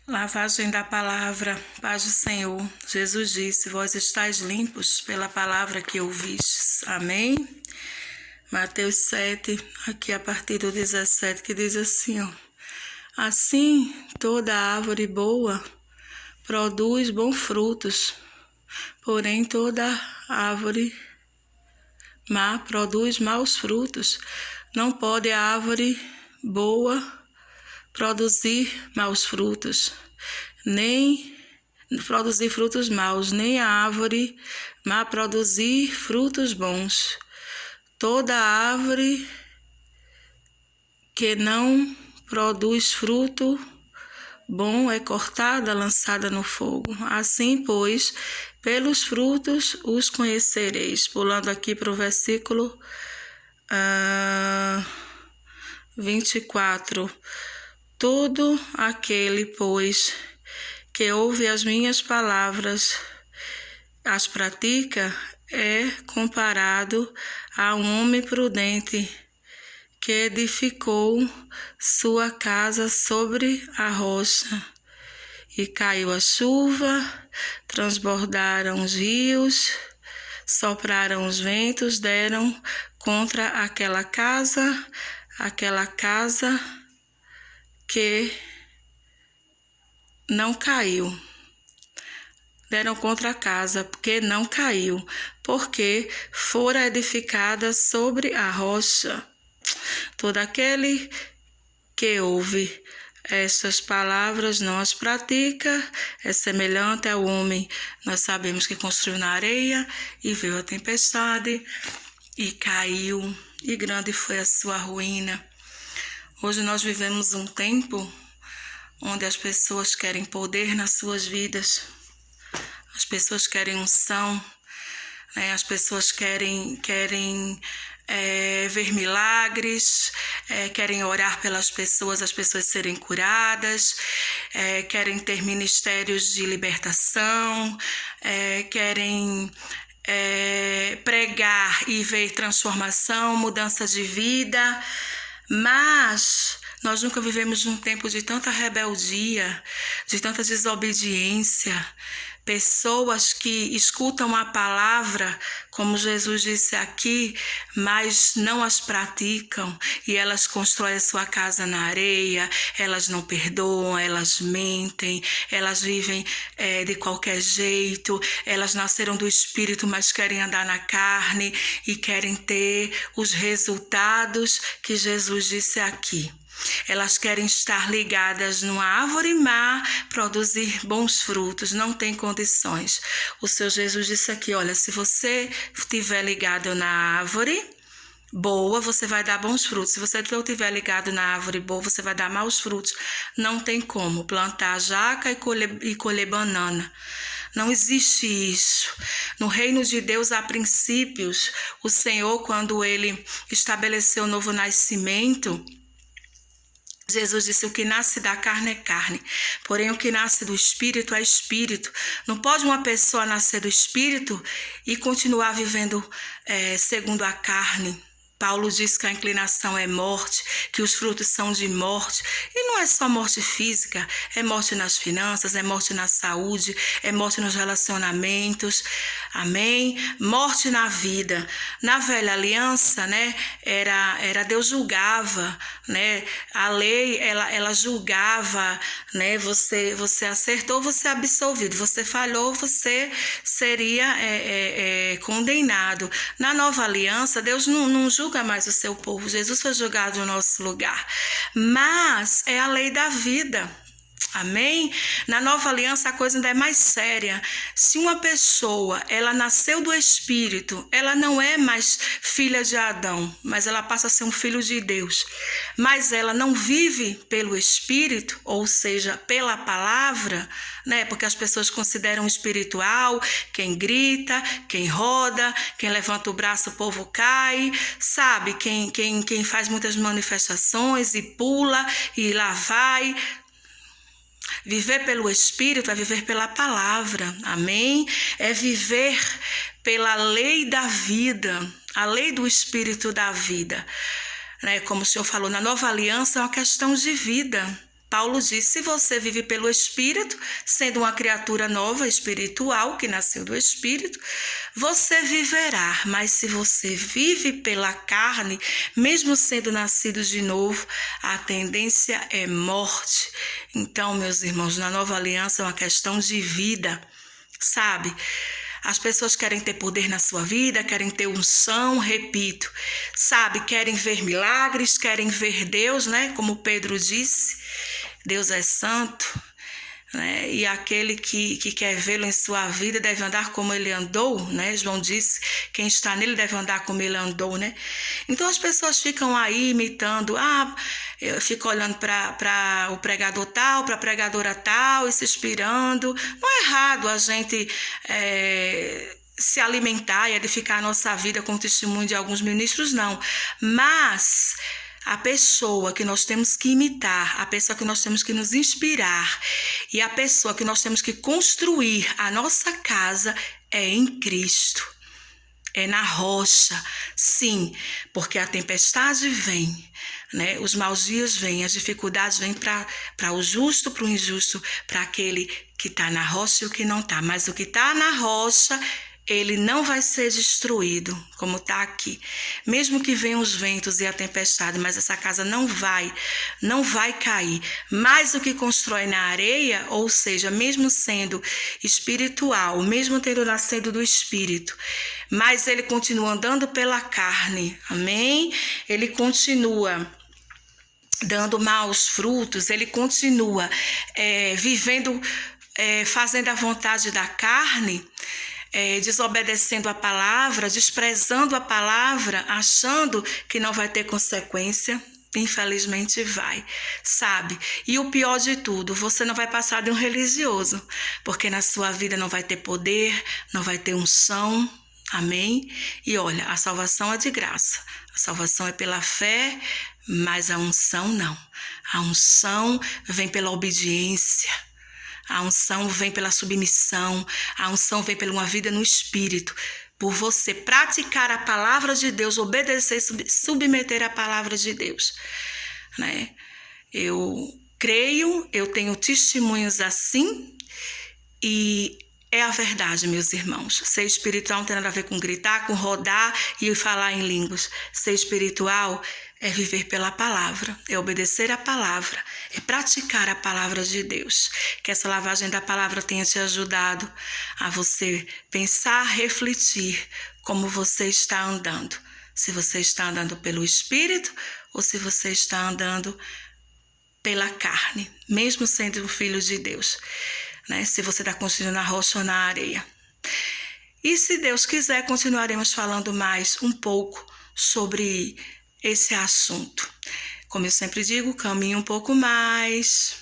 Lavagem da palavra, paz do Senhor. Jesus disse: vós estáis limpos pela palavra que ouvistes. Amém? Mateus 7, aqui a partir do 17, que diz assim, ó. Assim, toda árvore boa produz bons frutos, porém toda árvore má produz maus frutos. Não pode a árvore boa produzir maus frutos, nem produzir frutos maus, nem a árvore má produzir frutos bons. Toda árvore que não produz fruto bom é cortada, lançada no fogo. Assim, pois, pelos frutos os conhecereis. Pulando aqui para o versículo 24. Todo aquele, pois, que ouve as minhas palavras, as pratica, é comparado a um homem prudente que edificou sua casa sobre a rocha. E caiu a chuva, transbordaram os rios, sopraram os ventos, deram contra aquela casa que não caiu. Deram contra a casa que não caiu, porque fora edificada sobre a rocha. Todo aquele que ouve essas palavras não as pratica, é semelhante ao homem. Nós sabemos que construiu na areia e veio a tempestade e caiu, e grande foi a sua ruína. Hoje nós vivemos um tempo onde as pessoas querem poder nas suas vidas, as pessoas querem unção, né? As pessoas querem ver milagres, querem orar pelas pessoas, as pessoas serem curadas, querem ter ministérios de libertação, querem pregar e ver transformação, mudança de vida, mas nós nunca vivemos num tempo de tanta rebeldia, de tanta desobediência. Pessoas que escutam a palavra, como Jesus disse aqui, mas não as praticam, e elas constroem a sua casa na areia, elas não perdoam, elas mentem, elas vivem de qualquer jeito, elas nasceram do Espírito, mas querem andar na carne e querem ter os resultados que Jesus disse aqui. Elas querem estar ligadas numa árvore má, produzir bons frutos, não tem condições. O Senhor Jesus disse aqui, olha, se você estiver ligado na árvore boa, você vai dar bons frutos. Se você não estiver ligado na árvore boa, você vai dar maus frutos. Não tem como plantar jaca e colher banana. Não existe isso. No reino de Deus há princípios. O Senhor, quando Ele estabeleceu o novo nascimento, Jesus disse, o que nasce da carne é carne, porém o que nasce do Espírito é Espírito. Não pode uma pessoa nascer do Espírito e continuar vivendo segundo a carne. Paulo diz que a inclinação é morte, que os frutos são de morte. E não é só morte física, é morte nas finanças, é morte na saúde, é morte nos relacionamentos. Amém? Morte na vida. Na velha aliança, né, era Deus julgava, né? A lei, ela julgava, né? Você acertou, você é absolvido. Você falhou, você seria condenado. Na nova aliança, Deus não julga mais o seu povo. Jesus foi julgado no nosso lugar. Mas é a lei da vida. Amém? Na nova aliança a coisa ainda é mais séria. Se uma pessoa, ela nasceu do Espírito, ela não é mais filha de Adão, mas ela passa a ser um filho de Deus. Mas ela não vive pelo Espírito, ou seja, pela palavra, né? Porque as pessoas consideram espiritual quem grita, quem roda, quem levanta o braço, o povo cai, sabe? Quem faz muitas manifestações e pula e lá vai. Viver pelo Espírito é viver pela palavra, amém? É viver pela lei da vida, a lei do Espírito da vida. Como o Senhor falou, na nova aliança é uma questão de vida. Paulo diz: se você vive pelo Espírito, sendo uma criatura nova, espiritual, que nasceu do Espírito, você viverá. Mas se você vive pela carne, mesmo sendo nascido de novo, a tendência é morte. Então, meus irmãos, na nova aliança é uma questão de vida, sabe? As pessoas querem ter poder na sua vida, querem ter unção, repito, sabe? Querem ver milagres, querem ver Deus, né? Como Pedro disse, Deus é santo, né? E aquele que quer vê-lo em sua vida deve andar como ele andou, né? João disse, quem está nele deve andar como ele andou, né? Então as pessoas ficam aí imitando, eu fico olhando para o pregador tal, para a pregadora tal e se inspirando. Não é errado a gente se alimentar e edificar a nossa vida com o testemunho de alguns ministros, não. Mas a pessoa que nós temos que imitar, a pessoa que nós temos que nos inspirar e a pessoa que nós temos que construir a nossa casa é em Cristo. É na rocha, sim, porque a tempestade vem, né? Os maus dias vêm, as dificuldades vêm para o justo, para o injusto, para aquele que está na rocha e o que não está. Mas o que está na rocha, ele não vai ser destruído, como está aqui. Mesmo que venham os ventos e a tempestade, mas essa casa não vai cair. Mas o que constrói na areia, ou seja, mesmo sendo espiritual, mesmo tendo nascido do Espírito, mas ele continua andando pela carne, amém? Ele continua dando maus frutos, ele continua vivendo, fazendo a vontade da carne, desobedecendo a palavra, desprezando a palavra, achando que não vai ter consequência. Infelizmente vai, sabe? E o pior de tudo, você não vai passar de um religioso, porque na sua vida não vai ter poder, não vai ter unção, amém? E olha, a salvação é de graça, a salvação é pela fé, mas a unção não. A unção vem pela obediência. A unção vem pela submissão, a unção vem pela uma vida no Espírito, por você praticar a palavra de Deus, obedecer e submeter a palavra de Deus, né? Eu creio, eu tenho testemunhos assim e é a verdade, meus irmãos. Ser espiritual não tem nada a ver com gritar, com rodar e falar em línguas. Ser espiritual é viver pela palavra, é obedecer a palavra, é praticar a palavra de Deus. Que essa lavagem da palavra tenha te ajudado a você pensar, refletir como você está andando. Se você está andando pelo Espírito ou se você está andando pela carne, mesmo sendo um filho de Deus, né? Se você está construindo na rocha ou na areia. E se Deus quiser, continuaremos falando mais um pouco sobre esse assunto. Como eu sempre digo, caminhe um pouco mais.